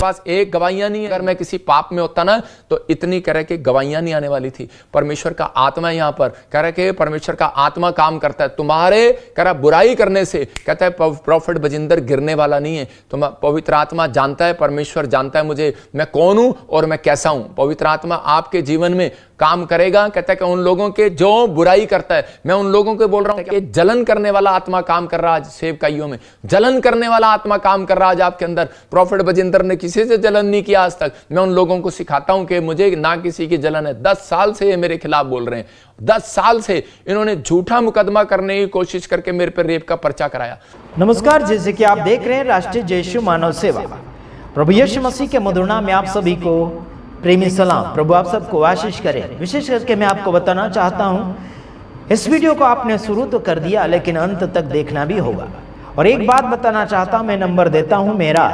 पास एक गवाहियां नहीं है। अगर मैं किसी पाप में होता ना तो इतनी कह रहे कि गवाहियां नहीं आने वाली थी। परमेश्वर का आत्मा है यहाँ पर, कह रहे कि परमेश्वर का आत्मा काम करता है तुम्हारे कह रहा बुराई करने से। कहता है प्रॉफिट बजिंदर गिरने वाला नहीं है। तो पवित्र आत्मा जानता है, परमेश्वर जानता है मुझे मैं कौन हूं और मैं कैसा हूं। पवित्र आत्मा आपके जीवन में काम करेगा। कहता है कि उन लोगों के जो बुराई करता है, मैं उन लोगों को बोल रहा हूं कि जलन करने वाला आत्मा काम कर रहा है आज सेवकाइयों में, जलन करने वाला आत्मा काम कर रहा है आज आपके अंदर। प्रॉफिट बजिंदर ने किसी से जलन नहीं किया आज तक। मैं उन लोगों को सिखाता हूं कि मुझे ना किसी की जलन है। 10 साल से ये मेरे खिलाफ बोल रहे हैं, 10 साल से इन्होंने झूठा मुकदमा करने की कोशिश करके मेरे पर रेप का पर्चा कराया। नमस्कार, जैसे कि आप देख रहे हैं राष्ट्रीय जय यीशु मानव सेवा। प्रभु यीशु मसीह के मधुर नाम में आप सभी को प्रेमी सलाम। प्रभु आप सबको आशीष करें। विशेष करके मैं आपको बताना चाहता हूं, इस वीडियो को आपने शुरू तो कर दिया लेकिन अंत तक देखना भी होगा। और एक बात बताना चाहता हूं, मैं नंबर देता हूं मेरा,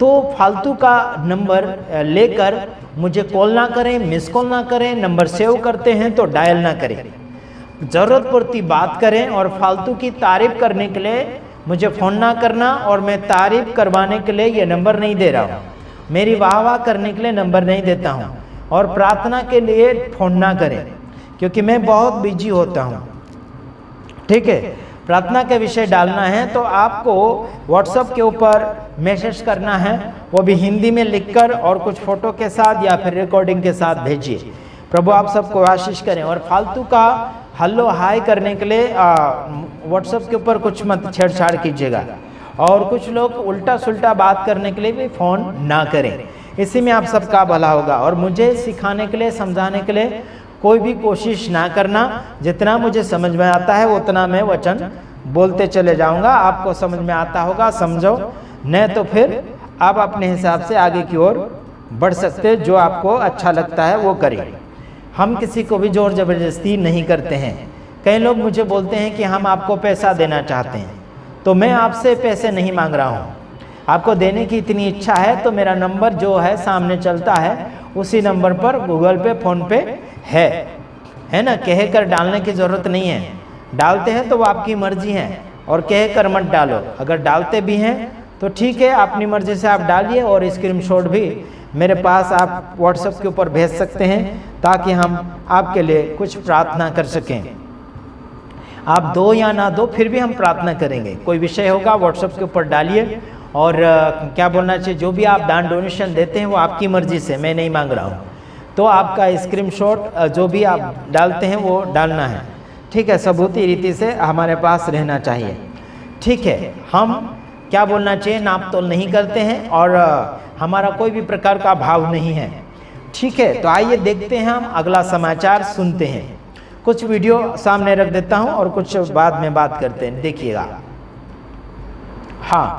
तो फालतू का नंबर लेकर मुझे कॉल ना करें, मिस कॉल ना करें। नंबर सेव करते हैं तो डायल ना करें, जरूरत पड़ती बात करें। और फालतू की तारीफ करने के लिए मुझे फ़ोन ना करना। और मैं तारीफ करवाने के लिए ये नंबर नहीं दे रहा हूँ, मेरी वाह करने के लिए नंबर नहीं देता हूँ। और प्रार्थना के लिए फ़ोन ना करें क्योंकि मैं बहुत बिजी होता हूँ। ठीक है, प्रार्थना के विषय डालना है तो आपको व्हाट्सएप के ऊपर मैसेज करना है, वो भी हिंदी में लिखकर और कुछ फ़ोटो के साथ या फिर रिकॉर्डिंग के साथ भेजिए। प्रभु आप सबको आशीष करें। और फालतू का हेलो हाय करने के लिए व्हाट्सएप के ऊपर कुछ मत छेड़छाड़ कीजिएगा। और कुछ लोग उल्टा सुल्टा बात करने के लिए भी फ़ोन ना करें, इसी में आप सबका भला होगा। और मुझे सिखाने के लिए, समझाने के लिए कोई भी कोशिश ना करना। जितना मुझे समझ में आता है उतना मैं वचन बोलते चले जाऊंगा। आपको समझ में आता होगा समझो, नहीं तो फिर आप अपने हिसाब से आगे की ओर बढ़ सकते। जो आपको अच्छा लगता है वो करिए। हम किसी को भी जोर ज़बरदस्ती नहीं करते हैं। कई लोग मुझे बोलते हैं कि हम आपको पैसा देना चाहते हैं, तो मैं आपसे पैसे नहीं मांग रहा हूँ। आपको देने की इतनी इच्छा है तो मेरा नंबर जो है सामने चलता है, उसी नंबर पर गूगल पे, फ़ोन पे है ना। कह कर डालने की ज़रूरत नहीं है। डालते हैं तो वो आपकी मर्जी है, और कह कर मत डालो। अगर डालते भी हैं तो ठीक है, अपनी मर्जी से आप डालिए। और स्क्रीनशॉट भी मेरे पास आप व्हाट्सएप के ऊपर भेज सकते हैं ताकि हम आपके लिए कुछ प्रार्थना कर सकें। आप दो या ना दो, फिर भी हम प्रार्थना करेंगे। कोई विषय होगा व्हाट्सएप के ऊपर डालिए। और क्या बोलना चाहिए, जो भी आप दान डोनेशन देते हैं वो आपकी मर्जी से, मैं नहीं मांग रहा हूँ। तो आपका स्क्रीनशॉट जो भी आप डालते हैं वो डालना है। ठीक है, सबूती रीति से हमारे पास रहना चाहिए। ठीक है, हम क्या बोलना चाहिए, नाप तोल नहीं करते हैं और हमारा कोई भी प्रकार का भाव नहीं है। ठीक है, तो आइए देखते हैं, हम अगला समाचार सुनते हैं। कुछ वीडियो सामने रख देता हूं और कुछ बाद में बात करते हैं, देखिएगा। हाँ,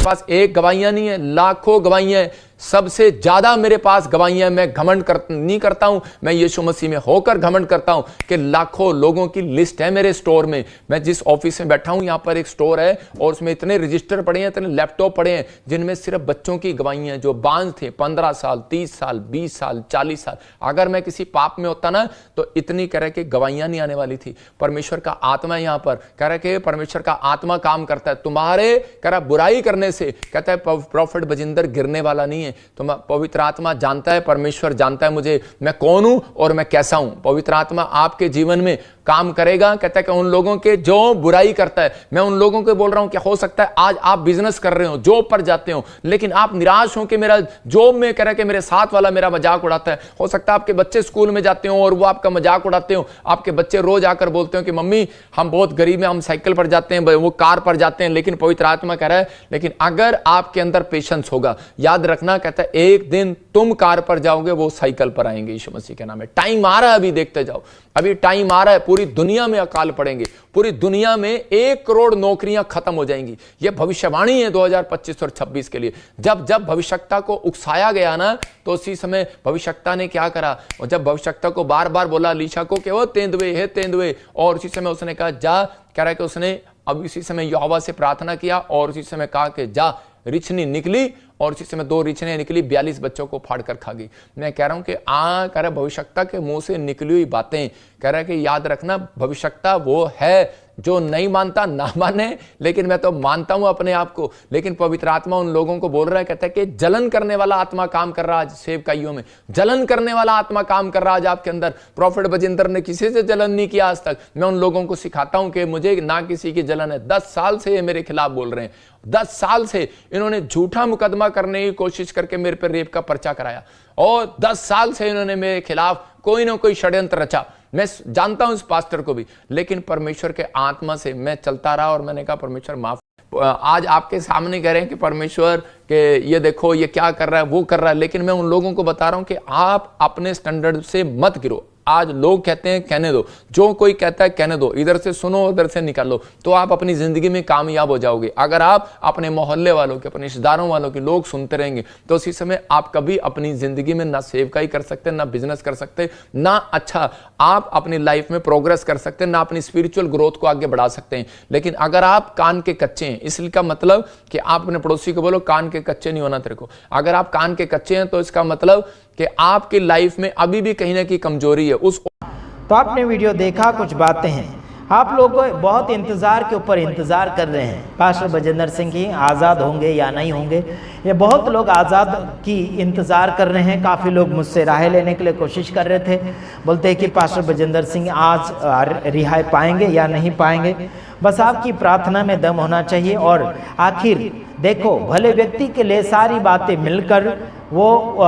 पास एक गवाहियां नहीं है, लाखों गवाहियां हैं। सबसे ज्यादा मेरे पास गवाहियां। मैं घमंड नहीं करता हूं, मैं यीशु मसीह में होकर घमंड करता हूं कि लाखों लोगों की लिस्ट है मेरे स्टोर में। मैं जिस ऑफिस में बैठा हूं, यहां पर एक स्टोर है और उसमें इतने रजिस्टर पड़े हैं, इतने लैपटॉप पड़े हैं जिनमें सिर्फ बच्चों की गवाहियां, जो बांझ थे 15 साल, 30 साल, 20 साल, 40 साल। अगर मैं किसी पाप में होता ना तो इतनी कह रहे कि गवाहियां नहीं आने वाली थी। परमेश्वर का आत्मा है यहां पर, कह रहे कि परमेश्वर का आत्मा काम करता है तुम्हारे कह रहा बुराई करने से। कहता है प्रॉफिट बजिंदर गिरने वाला नहीं है। तो पवित्र आत्मा जानता है, परमेश्वर जानता है मुझे मैं कौन हूं और मैं कैसा हूं। पवित्र आत्मा आपके जीवन में काम करेगा। कहता है कि उन लोगों के जो बुराई करता है, मैं उन लोगों को बोल रहा हूं कि हो सकता है आज आप बिजनेस कर रहे हो, जॉब पर जाते हो, लेकिन आप निराश हो कि मेरा जॉब में कह रहा कि मेरे साथ वाला मेरा मजाक उड़ाता है। हो सकता है आपके बच्चे स्कूल में जाते हो और वो आपका मजाक उड़ाते हो। आपके बच्चे रोज आकर बोलते हो कि मम्मी हम बहुत गरीब हैं, हम साइकिल पर जाते हैं, वो कार पर जाते हैं। लेकिन पवित्र आत्मा कह रहा है लेकिन अगर आपके अंदर पेशेंस होगा, याद रखना, कहता है एक दिन तुम कार पर जाओगे, वो साइकिल पर आएंगे। यीशु मसीह के नाम में टाइम आ रहा है, अभी देखते जाओ, अभी टाइम आ रहा है। पूरी दुनिया में अकाल पड़ेंगे, पूरी दुनिया में 1 करोड़ नौकरियां खत्म हो जाएंगी। यह भविष्यवाणी है 2025 और 26 के लिए। जब जब भविष्यवक्ता को उकसाया गया ना, तो उसी समय भविष्यवक्ता ने क्या करा, और जब भविष्यवक्ता को बार बार बोला अलीशा को कि वो तेंदुए है तेंदुए, और उसी समय उसने कहा जा, कह रहा है कि उसने अब इसी समय यहोवा से प्रार्थना किया और उसी समय कहा कि जा, रिछनी निकली और उसी समय 2 रिछने निकली, 42 बच्चों को फाड़ कर खा गई। मैं कह रहा हूं कि कह रहा भविष्यवक्ता के मुंह से निकली हुई बातें, कह रहा है कि याद रखना भविष्यवक्ता वो है जो नहीं मानता ना माने, लेकिन मैं तो मानता हूं अपने आप को। लेकिन पवित्र आत्मा उन लोगों को बोल रहा है, कहता है कि जलन करने वाला आत्मा काम कर रहा है आज सेवकाइयों में, जलन करने वाला आत्मा काम कर रहा है आज आपके अंदर। प्रॉफिट बजिंदर ने किसी से जलन नहीं किया आज तक। मैं उन लोगों को सिखाता हूं कि मुझे ना किसी की जलन है। 10 साल से ये मेरे खिलाफ बोल रहे हैं, 10 साल से इन्होंने झूठा मुकदमा करने की कोशिश करके मेरे पर रेप का पर्चा कराया, और 10 साल से इन्होंने मेरे खिलाफ कोई ना कोई षड्यंत्र रचा। मैं जानता हूं इस पास्टर को भी, लेकिन परमेश्वर के आत्मा से मैं चलता रहा और मैंने कहा परमेश्वर माफ। आज आपके सामने कह रहे हैं कि परमेश्वर के ये देखो ये क्या कर रहा है, वो कर रहा है, लेकिन मैं उन लोगों को बता रहा हूं कि आप अपने स्टैंडर्ड से मत गिरो। आज लोग कहते हैं कहने दो, जो कोई कहता है कहने दो, इधर से सुनो उधर से निकालो, तो आप अपनी जिंदगी में कामयाब हो जाओगे। अगर आप अपने मोहल्ले वालों के, अपने रिश्तेदारों वालों के लोग सुनते रहेंगे, तो उसी समय आप कभी अपनी जिंदगी में ना सेवकाई कर सकते, ना बिजनेस कर सकते, ना अच्छा आप अपनी लाइफ में प्रोग्रेस कर सकते, ना अपनी स्पिरिचुअल ग्रोथ को आगे बढ़ा सकते हैं। लेकिन अगर आप कान के कच्चे हैं, इसलिए का मतलब कि आप अपने पड़ोसी को बोलो कान के कच्चे नहीं होना तेरे को। अगर आप कान के कच्चे हैं तो इसका मतलब कि आपकी लाइफ में अभी भी कहीं ना कहीं कमजोरी है। तो आपने वीडियो देखा, कुछ बातें हैं आप लोग बहुत इंतजार के ऊपर इंतजार कर रहे हैं, पास्टर बजेंद्र सिंह ही आज़ाद होंगे या नहीं होंगे। ये बहुत लोग आज़ाद की इंतज़ार कर रहे हैं। काफ़ी लोग मुझसे राय लेने के लिए कोशिश कर रहे थे, बोलते हैं कि पास्टर बजेंद्र सिंह आज रिहाई पाएंगे या नहीं पाएंगे। बस आपकी प्रार्थना में दम होना चाहिए। और आखिर देखो, भले व्यक्ति के लिए सारी बातें मिलकर वो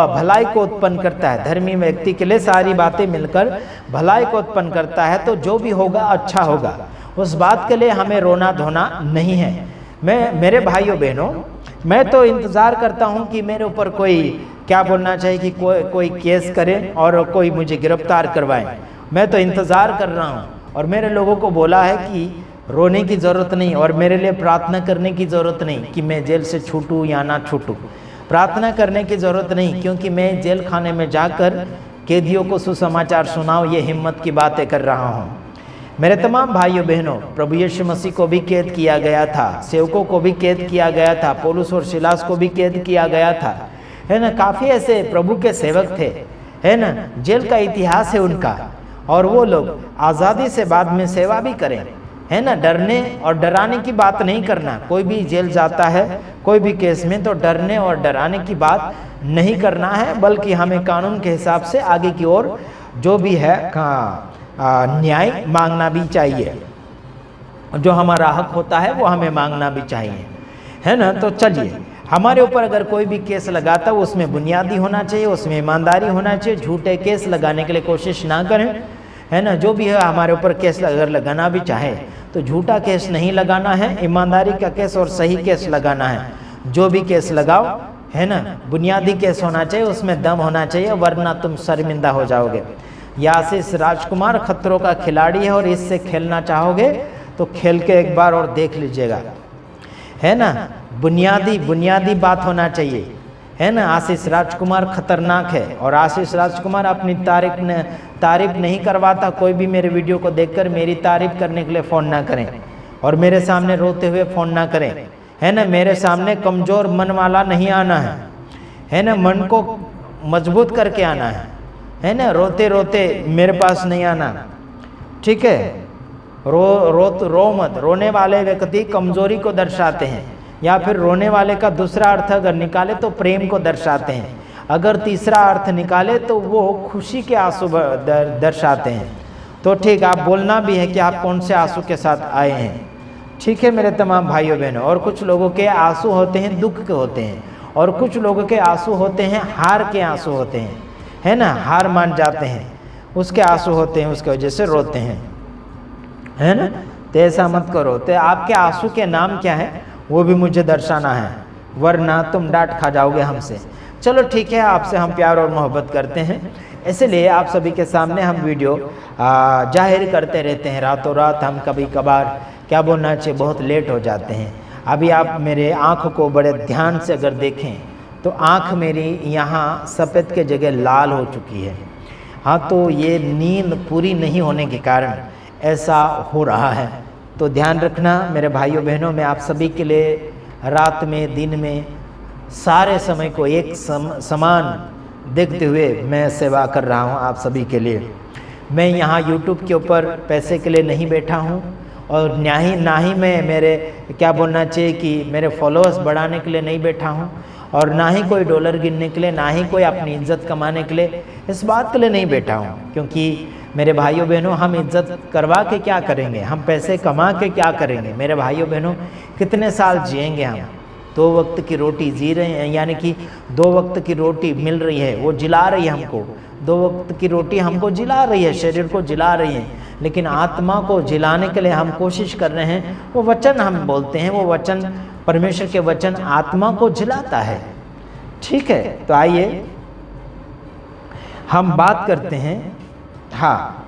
भलाई को उत्पन्न करता है। धर्मी व्यक्ति के लिए सारी बातें मिलकर भलाई को उत्पन्न करता है, तो जो भी होगा अच्छा होगा। उस बात के लिए हमें रोना धोना नहीं है। मेरे भाइयों बहनों, मैं तो इंतज़ार करता हूं कि मेरे ऊपर कोई, क्या बोलना चाहिए, कि कोई केस करे और कोई मुझे गिरफ्तार करवाए। मैं तो इंतज़ार कर रहा हूं। और मेरे लोगों को बोला है कि रोने की ज़रूरत नहीं और मेरे लिए प्रार्थना करने की ज़रूरत नहीं कि मैं जेल से छूटूँ या ना छूटूँ। प्रार्थना करने की ज़रूरत नहीं, क्योंकि मैं जेल खाने में जाकर कैदियों को सुसमाचार सुनाऊं, ये हिम्मत की बातें कर रहा हूं। मेरे तमाम भाइयों बहनों, प्रभु यीशु मसीह को भी कैद किया गया था, सेवकों को भी कैद किया गया था, पौलुस और सिलास को भी कैद किया गया था, है ना। काफ़ी ऐसे प्रभु के सेवक थे, है ना। जेल का इतिहास है उनका, और वो लोग आज़ादी से बाद में सेवा भी करें, है ना। डरने और डराने की बात नहीं करना। कोई भी जेल जाता है कोई भी केस में, तो डरने और डराने की बात नहीं करना है, बल्कि हमें कानून के हिसाब से आगे की ओर जो भी है न्याय मांगना भी चाहिए। जो हमारा हक होता है वो हमें मांगना भी चाहिए, है ना। तो चलिए, हमारे ऊपर अगर कोई भी केस लगाता है उसमें बुनियादी होना चाहिए, उसमें ईमानदारी होना चाहिए। झूठे केस लगाने के लिए कोशिश ना करें, है ना। जो भी है हमारे ऊपर केस अगर लगाना भी चाहे तो झूठा केस नहीं लगाना है, ईमानदारी का केस और सही केस लगाना है। जो भी केस लगाओ, है ना, बुनियादी केस होना चाहिए, उसमें दम होना चाहिए, वरना तुम शर्मिंदा हो जाओगे। आशीष राजकुमार खतरों का खिलाड़ी है और इससे खेलना चाहोगे तो खेल के एक बार और देख लीजिएगा, है ना। बुनियादी बात होना चाहिए, है ना। आशीष राजकुमार खतरनाक है, और आशीष राजकुमार अपनी तारीफ नहीं करवाता। कोई भी मेरे वीडियो को देखकर मेरी तारीफ करने के लिए फ़ोन ना करें, और मेरे सामने रोते हुए फ़ोन ना करें, है ना। मेरे सामने कमज़ोर मन वाला नहीं आना है ना। मन को मजबूत करके आना है ना। रोते रोते मेरे पास नहीं आना, ठीक है। रो मत। रोने वाले व्यक्ति कमज़ोरी को दर्शाते हैं, या फिर रोने वाले का दूसरा अर्थ अगर निकाले तो प्रेम को दर्शाते हैं। अगर तीसरा अर्थ निकाले तो वो खुशी के आंसू दर्शाते हैं। तो ठीक, आप बोलना भी है कि आप कौन से आंसू के साथ आए हैं, ठीक है मेरे तमाम भाइयों बहनों। और कुछ लोगों के आंसू होते हैं दुख के होते हैं, और कुछ लोगों के आंसू होते हैं हार के आंसू होते हैं, है ना। हार मान जाते हैं, उसके आंसू होते हैं, उसकी वजह से रोते हैं, है ना। तो ऐसा मत करो। तो आपके आंसू के नाम क्या है वो भी मुझे दर्शाना है, वरना तुम डांट खा जाओगे हमसे। चलो ठीक है, आपसे हम प्यार और मोहब्बत करते हैं, इसलिए आप सभी के सामने हम वीडियो जाहिर करते रहते हैं। रातों रात हम कभी कभार, क्या बोलना चाहिए, बहुत लेट हो जाते हैं। अभी आप मेरे आँख को बड़े ध्यान से अगर देखें तो आँख मेरी यहाँ सफ़ेद के जगह लाल हो चुकी है। हाँ, तो ये नींद पूरी नहीं होने के कारण ऐसा हो रहा है। तो ध्यान रखना मेरे भाइयों बहनों, मैं आप सभी के लिए रात में दिन में सारे समय को एक समान देखते हुए मैं सेवा कर रहा हूं आप सभी के लिए। मैं यहाँ YouTube के ऊपर पैसे के लिए नहीं बैठा हूँ, और ना ही मैं मेरे क्या बोलना चाहिए कि मेरे फॉलोअर्स बढ़ाने के लिए नहीं बैठा हूँ, और ना ही कोई डॉलर गिनने के लिए, ना ही कोई अपनी इज्जत कमाने के लिए, इस बात के लिए नहीं बैठा हूँ। क्योंकि मेरे भाइयों बहनों, हम इज्जत करवा के क्या करेंगे, हम पैसे कमा के क्या करेंगे। मेरे भाइयों बहनों, कितने साल जिएंगे हम? 2 वक्त की रोटी जी रहे हैं, यानी कि 2 वक्त की रोटी मिल रही है, वो जिला रही है हमको। 2 वक्त की रोटी हमको जिला रही है, शरीर को जिला रही है, लेकिन आत्मा को जिलाने के लिए हम कोशिश कर रहे हैं। वो वचन हम बोलते हैं, वो वचन, परमेश्वर के वचन आत्मा को जिलाता है। ठीक है, तो आइए हम बात करते हैं। हाँ,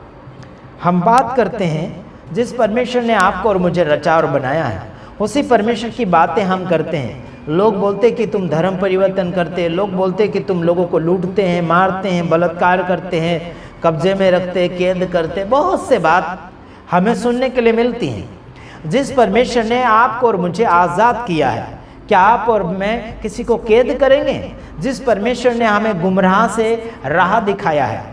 हम बात करते हैं जिस परमेश्वर ने आपको और मुझे रचा और बनाया है, उसी परमेश्वर की बातें हम करते हैं। लोग बोलते कि तुम धर्म परिवर्तन करते हैं, लोग बोलते कि तुम लोगों को लूटते हैं, मारते हैं, बलात्कार करते हैं, कब्जे में रखते, कैद करते, बहुत से बात हमें सुनने के लिए मिलती हैं। जिस परमेश्वर ने आपको और मुझे आज़ाद किया है, क्या आप और मैं किसी को कैद करेंगे? जिस परमेश्वर ने हमें गुमराह से राह दिखाया है,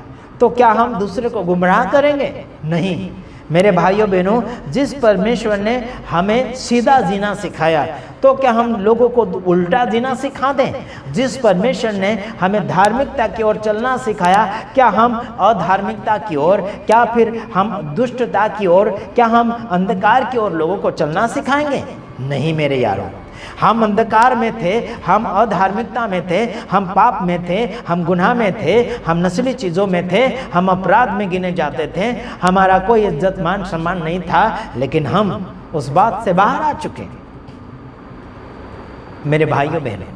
तो क्या हम दूसरे को गुमराह करेंगे? नहीं। मेरे भाइयों बहनों, जिस परमेश्वर ने हमें सीधा जीना सिखाया, तो क्या हम लोगों को उल्टा जीना सिखा दें? जिस परमेश्वर ने हमें धार्मिकता की ओर चलना सिखाया, क्या हम अधार्मिकता की ओर, क्या फिर हम दुष्टता की ओर, क्या हम अंधकार की ओर लोगों को चलना सिखाएंगे? नहीं मेरे यारों, हम अंधकार में थे, हम अधार्मिकता में थे, हम पाप में थे, हम गुनाह में थे, हम नस्ली चीज़ों में थे, हम अपराध में गिने जाते थे, हमारा कोई इज्जत मान सम्मान नहीं था, लेकिन हम उस बात से बाहर आ चुके हैं। मेरे भाइयों बहनों,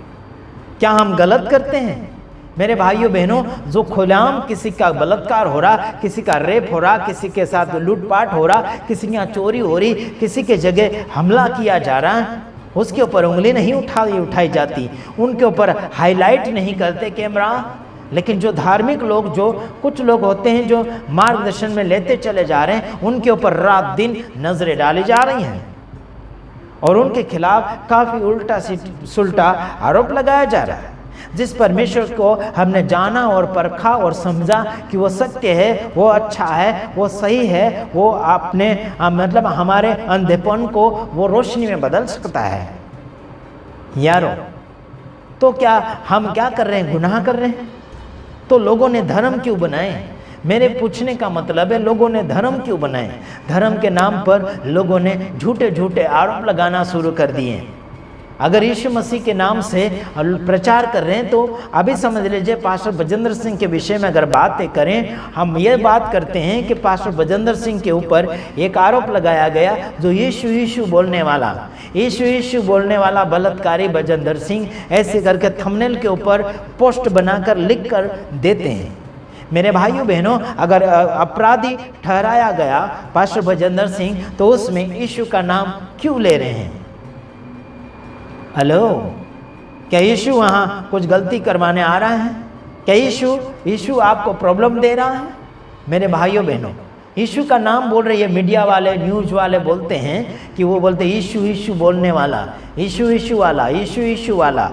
क्या हम गलत करते हैं? मेरे भाइयों बहनों, जो खुलेआम किसी का बलात्कार हो रहा, किसी का रेप हो रहा, किसी के साथ लूटपाट हो रहा, किसी के यहाँ चोरी हो रही, किसी के जगह हमला किया जा रहा है, उसके ऊपर उंगली नहीं उठाई जाती, उनके ऊपर हाईलाइट नहीं करते कैमरा। लेकिन जो धार्मिक लोग, जो कुछ लोग होते हैं जो मार्गदर्शन में लेते चले जा रहे हैं, उनके ऊपर रात दिन नजरें डाली जा रही हैं और उनके खिलाफ काफी उल्टा सुलटा आरोप लगाया जा रहा है। जिस परमेश्वर को हमने जाना और परखा और समझा कि वो सत्य है, वो अच्छा है, वो सही है, वो अपने मतलब हमारे अंधेपन को वो रोशनी में बदल सकता है। यारों, तो क्या हम क्या कर रहे हैं? गुनाह कर रहे हैं। तो लोगों ने धर्म क्यों बनाए? मेरे पूछने का मतलब है, लोगों ने धर्म क्यों बनाए? धर्म के नाम पर लोगों ने झूठे झूठे आरोप लगाना शुरू कर दिए। अगर यीशु मसीह के नाम से प्रचार कर रहे हैं, तो अभी समझ लीजिए, पास्टर बजेंद्र सिंह के विषय में अगर बातें करें, हम ये बात करते हैं कि पास्टर बजेंद्र सिंह के ऊपर एक आरोप लगाया गया, जो यीशु यीशु बोलने वाला, यीशु यीशु बोलने वाला बलात्कारी बजेंद्र सिंह, ऐसे करके थंबनेल के ऊपर पोस्ट बनाकर लिख कर देते हैं। मेरे भाइयों बहनों, अगर अपराधी ठहराया गया पास्टर बजेंद्र सिंह, तो उसमें यीशु का नाम क्यों ले रहे हैं? हेलो, क्या यीशु वहाँ कुछ गलती करवाने आ रहा है? क्या यीशु आपको प्रॉब्लम दे रहा है? मेरे भाइयों बहनों, यीशु का नाम बोल रही है, मीडिया वाले, न्यूज वाले बोलते हैं कि वो बोलते यीशु यीशु बोलने वाला, यीशु यीशु वाला, यीशु यीशु वाला,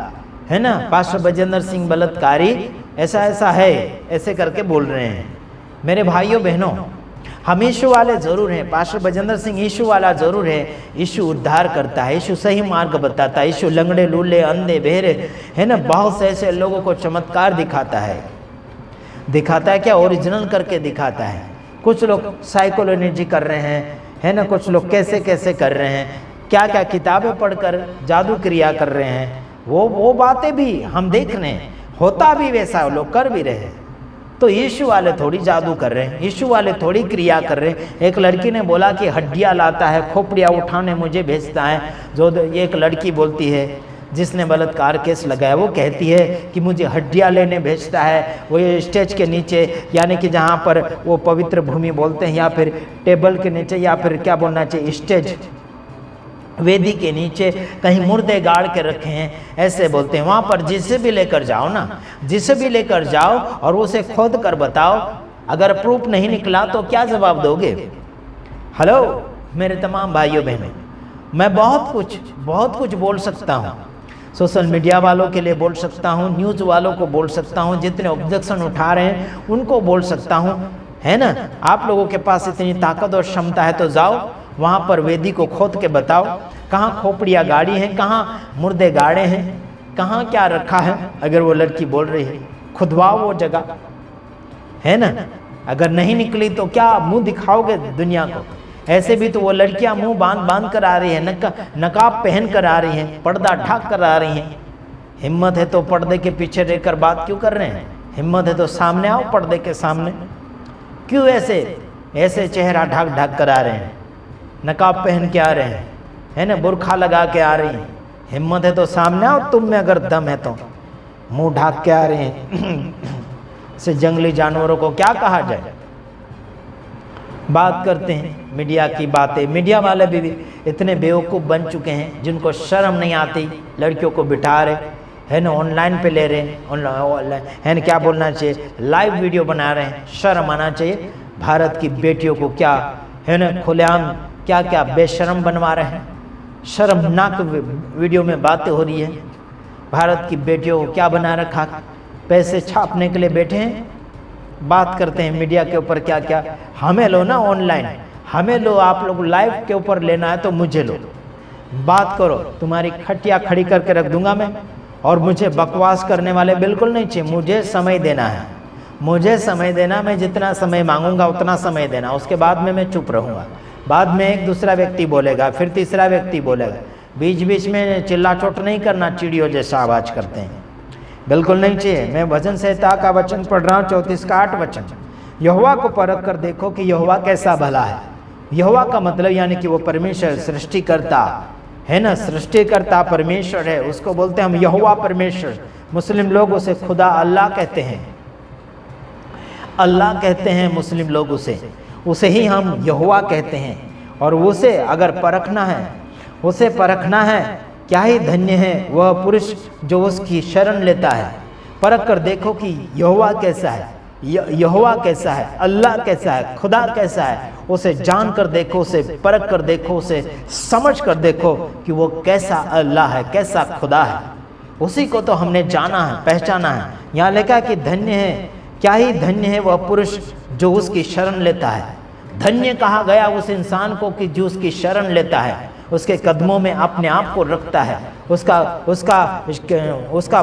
है ना, पास्टर बजेंद्र सिंह बलात्कारी, ऐसा ऐसा है, ऐसे करके बोल रहे हैं। मेरे भाइयों बहनों, हम यीशु वाले जरूर हैं, पास्टर बजेंद्र सिंह यीशु वाला जरूर है। यीशु उद्धार करता है, यीशु सही मार्ग बताता है, यीशु लंगड़े लूले अंधे बहरे, है ना, बहुत से ऐसे लोगों को चमत्कार दिखाता है क्या? ओरिजिनल करके दिखाता है। कुछ लोग साइकोलॉजी कर रहे हैं, है ना, कुछ लोग कैसे कैसे कर रहे हैं, क्या क्या किताबें पढ़कर जादू क्रिया कर रहे हैं, वो बातें भी हम देख रहे हैं, होता भी वैसा, लोग कर भी रहे हैं। तो यीशु वाले थोड़ी जादू कर रहे हैं, यीशु वाले थोड़ी क्रिया कर रहे हैं। एक लड़की ने बोला कि हड्डियाँ लाता है, खोपड़ियाँ उठाने मुझे भेजता है। जो एक लड़की बोलती है, जिसने बलात्कार केस लगाया, वो कहती है कि मुझे हड्डियाँ लेने भेजता है। वो ये स्टेज के नीचे, यानी कि जहाँ पर वो पवित्र भूमि बोलते हैं, या फिर टेबल के नीचे, या फिर क्या बोलना चाहिए, स्टेज, वेदी के नीचे कहीं मुर्दे गाड़ के रखे हैं, ऐसे बोलते हैं। वहाँ पर जिसे भी लेकर जाओ ना, जिसे भी लेकर जाओ और उसे खोद कर बताओ, अगर प्रूफ नहीं निकला तो क्या जवाब दोगे? हेलो मेरे तमाम भाइयों बहनों, मैं बहुत कुछ बोल सकता हूँ, सोशल मीडिया वालों के लिए बोल सकता हूँ, न्यूज़ वालों को बोल सकता हूँ, जितने ऑब्जेक्शन उठा रहे हैं उनको बोल सकता हूँ, है ना। आप लोगों के पास इतनी ताकत और क्षमता है तो जाओ वहाँ पर वेदी को खोद के बताओ, कहाँ खोपड़ियाँ गाड़ी हैं, कहाँ मुर्दे गाड़े हैं, कहाँ क्या रखा है। अगर वो लड़की बोल रही है, खुदवाओ वो जगह, है ना। अगर नहीं निकली तो क्या मुंह दिखाओगे दुनिया को। ऐसे भी तो वो लड़कियां मुंह बांध कर आ रही है, नकाब पहन कर आ रही हैं, पर्दा ढक कर आ रही हैं। हिम्मत है तो पर्दे के पीछे रहकर बात क्यों कर रहे हैं? हिम्मत है तो सामने आओ पर्दे के सामने। क्यों ऐसे चेहरा ढक कर आ रहे हैं, नकाब पहन के आ रहे हैं, है ना, बुर्खा लगा के आ रही हैं। हिम्मत है तो सामने आओ, तुम में अगर दम है तो। मुंह ढक के आ रहे हैं से जंगली जानवरों को क्या कहा जाए। बात करते हैं मीडिया की बातें। मीडिया वाले भी इतने बेवकूफ़ बन चुके हैं जिनको शर्म नहीं आती, लड़कियों को बिठा रहे, है ना, ऑनलाइन पे ले रहे हैं, ऑनलाइन, है ना, क्या बोलना चाहिए, लाइव वीडियो बना रहे हैं। शर्म आना चाहिए। भारत की बेटियों को क्या, है ना, खुलेआम क्या क्या बेशर्म बनवा रहे हैं। शर्मनाक वीडियो में बातें हो रही है। भारत की बेटियों को क्या बना रखा, पैसे छापने के लिए बैठे हैं। बात करते हैं मीडिया के ऊपर क्या क्या। हमें लो ना ऑनलाइन, हमें लो, आप लोग लाइव के ऊपर लेना है तो मुझे लो, बात करो, तुम्हारी खटिया खड़ी करके रख दूंगा मैं। और मुझे बकवास करने वाले बिल्कुल नहीं चाहिए। मुझे समय देना है, मुझे समय देना, मैं जितना समय मांगूंगा उतना समय देना। उसके बाद में मैं चुप रहूँगा। बाद में एक दूसरा व्यक्ति बोलेगा, फिर तीसरा व्यक्ति बोलेगा। बीच बीच में चिल्ला चोट नहीं करना, चिड़ियों जैसा आवाज़ करते हैं, बिल्कुल नहीं चाहिए। मैं भजन संहिता का वचन पढ़ रहा हूँ, 34 का 8 वचन। यहोवा को परख कर देखो कि यहोवा कैसा भला है। यहोवा का मतलब यानी कि वो परमेश्वर, सृष्टिकर्ता, है ना, सृष्टिकर्ता परमेश्वर है, उसको बोलते हैं हम यहोवा परमेश्वर। मुस्लिम लोग उसे खुदा अल्लाह कहते हैं, अल्लाह कहते हैं मुस्लिम लोग उसे ही हम यहोवा कहते हैं। और उसे अगर परखना है, उसे परखना है, क्या ही धन्य है वह पुरुष जो उसकी शरण लेता है। परख कर देखो कि यहोवा कैसा है, यहोवा कैसा है, अल्लाह कैसा है, खुदा कैसा है। उसे जान कर देखो, उसे परख कर देखो, उसे समझ कर देखो कि वो कैसा अल्लाह है, कैसा खुदा है। उसी को तो हमने जाना है, पहचाना है। यहाँ लिखा कि धन्य है, क्या ही धन्य है वह पुरुष जो उसकी शरण लेता है। धन्य कहा गया उस इंसान को कि जो उसकी शरण लेता है, उसके कदमों में अपने आप को रखता है, उसका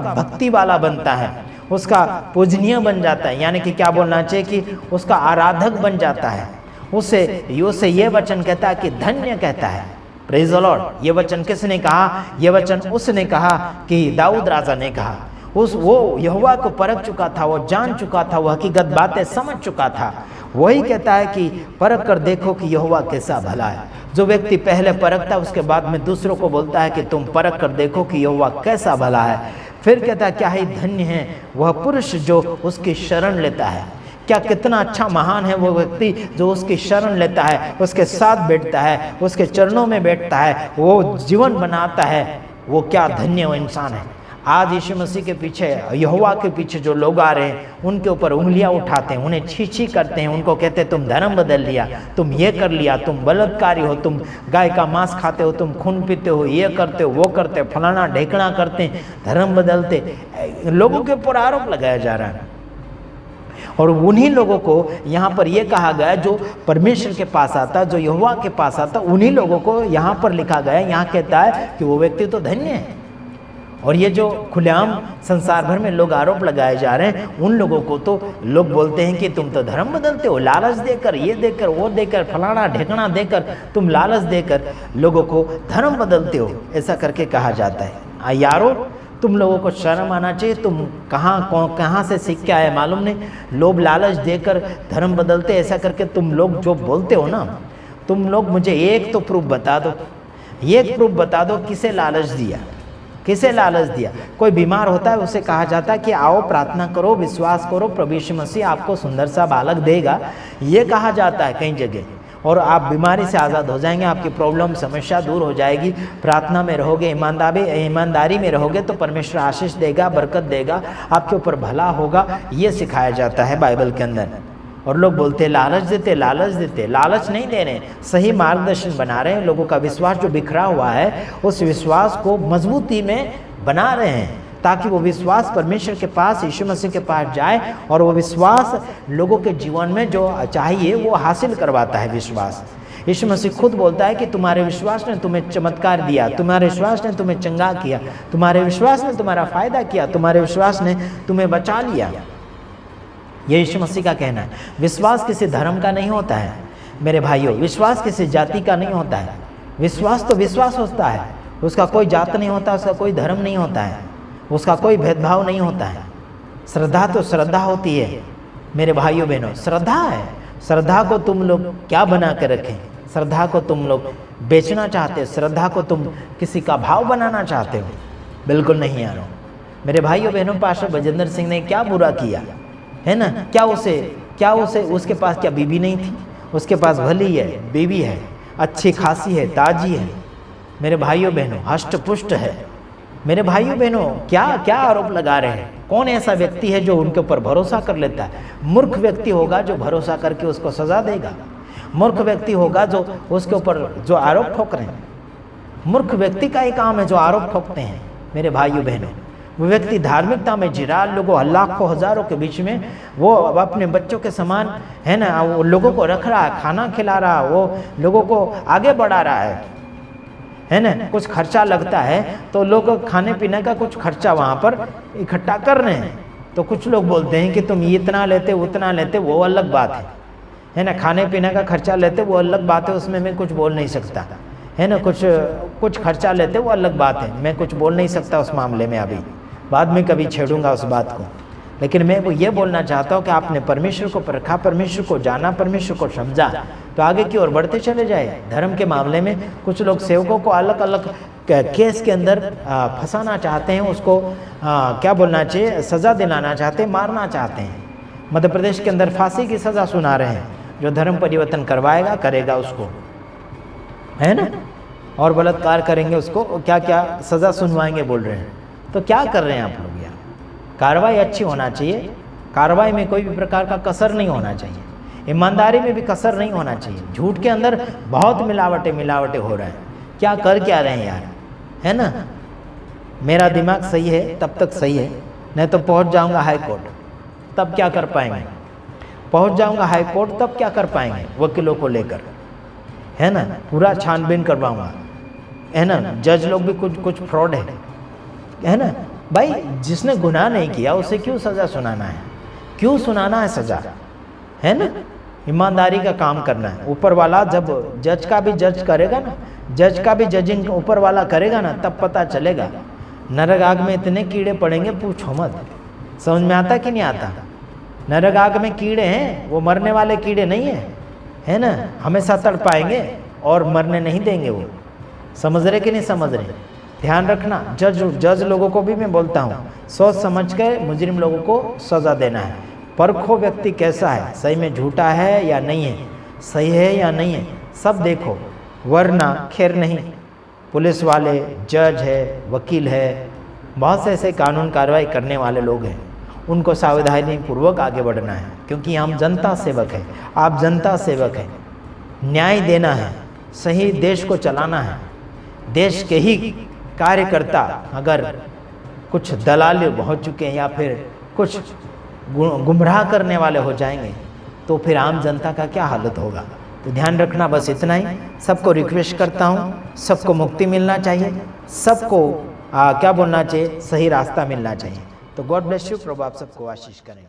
भक्ति वाला बनता है, उसका पूजनीय बन जाता है। यानी कि क्या बोलना चाहिए कि उसका आराधक बन जाता है। उसे ये वचन कहता है कि धन्य कहता है। Praise the Lord. ये वचन किसने कहा? ये वचन उसने कहा कि दाऊद राजा ने कहा। वो यहोवा को परख चुका था, वो जान चुका था, वो हकीकत बातें समझ चुका था। वही कहता है कि परख कर देखो कि यहोवा कैसा भला है। जो व्यक्ति पहले परखता है उसके बाद में दूसरों को बोलता है कि तुम परख कर देखो कि यहोवा कैसा भला है। फिर कहता है क्या ही धन्य है वह पुरुष जो उसकी शरण लेता है। क्या कितना अच्छा महान है वो व्यक्ति जो उसकी शरण लेता है, उसके साथ बैठता है, उसके चरणों में बैठता है, वो जीवन बनाता है। वो क्या धन्य वो इंसान है। आज यीशु मसीह के पीछे, यहोवा के पीछे जो लोग आ रहे हैं उनके ऊपर उंगलियां उठाते हैं, उन्हें छी करते हैं, उनको कहते हैं तुम धर्म बदल लिया, तुम ये कर लिया, तुम बलात्कारी हो, तुम गाय का मांस खाते हो, तुम खून पीते हो, ये करते हो, वो करते हो, फलाना ढेकना करते हैं, धर्म बदलते। लोगों के ऊपर आरोप लगाया जा रहा है। और उन्हीं लोगों को यहाँ पर यह कहा गया जो परमेश्वर के पास आता, जो यहोवा के पास आता, उन्हीं लोगों को यहाँ पर लिखा गया। यहाँ कहता है कि वो व्यक्ति तो धन्य है। और ये जो खुलेआम संसार भर में लोग आरोप लगाए जा रहे हैं, उन लोगों को तो लोग बोलते हैं कि तुम तो धर्म बदलते हो, लालच देकर, ये देकर, वो देकर, फलाना ढेकना देकर, तुम लालच देकर लोगों को धर्म बदलते हो, ऐसा करके कहा जाता है। यारो, तुम लोगों को शर्म आना चाहिए। तुम कहाँ से सीख के आए मालूम नहीं। लोभ लालच देकर धर्म बदलते, ऐसा करके तुम लोग जो बोलते हो ना, तुम लोग मुझे एक तो प्रूफ बता दो, एक प्रूफ बता दो किसे लालच दिया, किसे लालच दिया। कोई बीमार होता है उसे कहा जाता है कि आओ प्रार्थना करो, विश्वास करो, प्रभु यीशु मसीह आपको सुंदर सा बालक देगा, ये कहा जाता है कई जगह। और आप बीमारी से आज़ाद हो जाएंगे, आपकी प्रॉब्लम समस्या दूर हो जाएगी। प्रार्थना में रहोगे, ईमानदारी में रहोगे तो परमेश्वर आशीष देगा, बरकत देगा, आपके ऊपर भला होगा, ये सिखाया जाता है बाइबल के अंदर। और लोग बोलते लालच देते, लालच देते। लालच नहीं दे रहे, सही मार्गदर्शन बना रहे हैं। लोगों का विश्वास जो बिखरा हुआ है उस विश्वास को मजबूती में बना रहे हैं, ताकि वो विश्वास परमेश्वर के पास, यीशु मसीह के पास जाए। और वो विश्वास लोगों के जीवन में जो चाहिए वो हासिल करवाता है विश्वास। यीशु मसीह खुद बोलता है कि तुम्हारे विश्वास ने तुम्हें चमत्कार दिया, तुम्हारे विश्वास ने तुम्हें चंगा किया, तुम्हारे विश्वास ने तुम्हारा फायदा किया, तुम्हारे विश्वास ने तुम्हें बचा लिया। ये यीशु मसीह का कहना है। विश्वास किसी धर्म का नहीं होता है मेरे भाइयों, विश्वास किसी जाति का नहीं होता है। विश्वास तो विश्वास होता है, उसका कोई जात नहीं होता, उसका कोई धर्म नहीं होता है, उसका कोई भेदभाव नहीं होता है। श्रद्धा तो श्रद्धा होती है मेरे भाइयों बहनों, श्रद्धा है। श्रद्धा को तुम लोग क्या बना के रखें? श्रद्धा को तुम लोग बेचना चाहते हो? श्रद्धा को तुम किसी का भाव बनाना चाहते हो? बिल्कुल नहीं यारो मेरे भाइयों बहनों। पास्टर बजेंद्र सिंह ने क्या बुरा किया है ना? क्या उसे उसके पास क्या बीवी नहीं थी? उसके पास भली है, बीवी है, अच्छी खासी है, ताजी है मेरे भाइयों बहनों, हष्ट पुष्ट है मेरे भाइयों बहनों। क्या आरोप लगा रहे हैं? कौन ऐसा व्यक्ति है जो उनके ऊपर भरोसा कर लेता है? मूर्ख व्यक्ति होगा जो भरोसा करके उसको सजा देगा। मूर्ख व्यक्ति होगा जो उसके ऊपर जो आरोप ठोक रहे हैं। मूर्ख व्यक्ति का ही काम है जो आरोप ठोकते हैं मेरे भाइयों बहनों। वो व्यक्ति धार्मिकता में जिरा, लोगों लाखों हजारों के बीच में वो अपने बच्चों के समान है ना, वो लोगों को रख रहा है, खाना खिला रहा है, वो लोगों को आगे बढ़ा रहा है ना। कुछ खर्चा लगता है तो लोग खाने पीने का कुछ खर्चा वहाँ पर इकट्ठा कर रहे हैं। तो कुछ लोग बोलते हैं कि तुम इतना लेते उतना लेते, वो अलग बात है ना। खाने पीने का खर्चा लेते वो अलग बात है, उसमें मैं कुछ बोल नहीं सकता है ना। कुछ खर्चा लेते वो अलग बात है, मैं कुछ बोल नहीं सकता उस मामले में। अभी बाद में कभी छेड़ूंगा उस बात को। लेकिन मैं वो ये बोलना चाहता हूँ कि आपने परमेश्वर को परखा, परमेश्वर को जाना, परमेश्वर को समझा तो आगे की ओर बढ़ते चले जाए। धर्म के मामले में कुछ लोग सेवकों को अलग अलग केस के अंदर फंसाना चाहते हैं, उसको क्या बोलना चाहिए, सज़ा दिलाना चाहते हैं, मारना चाहते हैं। मध्य प्रदेश के अंदर फांसी की सज़ा सुना रहे हैं। जो धर्म परिवर्तन करवाएगा करेगा उसको, है ना, और बलात्कार करेंगे उसको क्या क्या सज़ा सुनवाएंगे बोल रहे हैं। तो क्या कर रहे हैं आप लोग यार? कार्रवाई अच्छी होना चाहिए, कार्रवाई में कोई भी प्रकार का कसर नहीं होना चाहिए, ईमानदारी में भी कसर नहीं होना चाहिए। झूठ के अंदर बहुत मिलावटें हो रहे हैं। क्या रहे हैं यार, है ना। मेरा दिमाग सही है तब तक सही है, नहीं तो पहुंच जाऊंगा हाई कोर्ट, तब क्या कर पाएंगे? पहुंच जाऊंगा हाई कोर्ट तब क्या कर पाएंगे? वकीलों को लेकर, है ना, पूरा छानबीन करवाऊंगा, है ना। जज लोग भी कुछ फ्रॉड है ना। भाई जिसने गुनाह नहीं किया उसे क्यों सज़ा सुनाना है? क्यों सुनाना है सज़ा, है ना। ईमानदारी का काम करना है। ऊपर वाला जब जज का भी जज करेगा ना, जज का भी जजिंग ऊपर वाला करेगा ना, तब पता चलेगा। नरक आग में इतने कीड़े पड़ेंगे पूछो मत। समझ में आता कि नहीं आता? नरक आग में कीड़े हैं, वो मरने वाले कीड़े नहीं है, है ना। हमेशा तड़पाएंगे और मरने नहीं देंगे वो। समझ रहे कि नहीं समझ रहे? ध्यान रखना। जज लोगों को भी मैं बोलता हूँ, सोच समझ के मुजरिम लोगों को सज़ा देना है। परखो व्यक्ति कैसा है, सही में झूठा है या नहीं है, सही है या नहीं है, सब देखो, वरना खैर नहीं। पुलिस वाले, जज है, वकील है, बहुत से ऐसे कानून कार्रवाई करने वाले लोग हैं, उनको सावधानी पूर्वक आगे बढ़ना है, क्योंकि हम जनता सेवक हैं, आप जनता सेवक हैं। न्याय देना है, सही देश को चलाना है। देश के ही कार्यकर्ता अगर कुछ दलाल हो चुके हैं या फिर कुछ गुमराह करने वाले हो जाएंगे तो फिर आम जनता का क्या हालत होगा? तो ध्यान रखना। बस इतना ही सबको रिक्वेस्ट करता हूँ, सबको मुक्ति मिलना चाहिए, सबको क्या बोलना चाहिए, सही रास्ता मिलना चाहिए। तो गॉड ब्लेस यू। प्रभु आप सबको आशीष करें।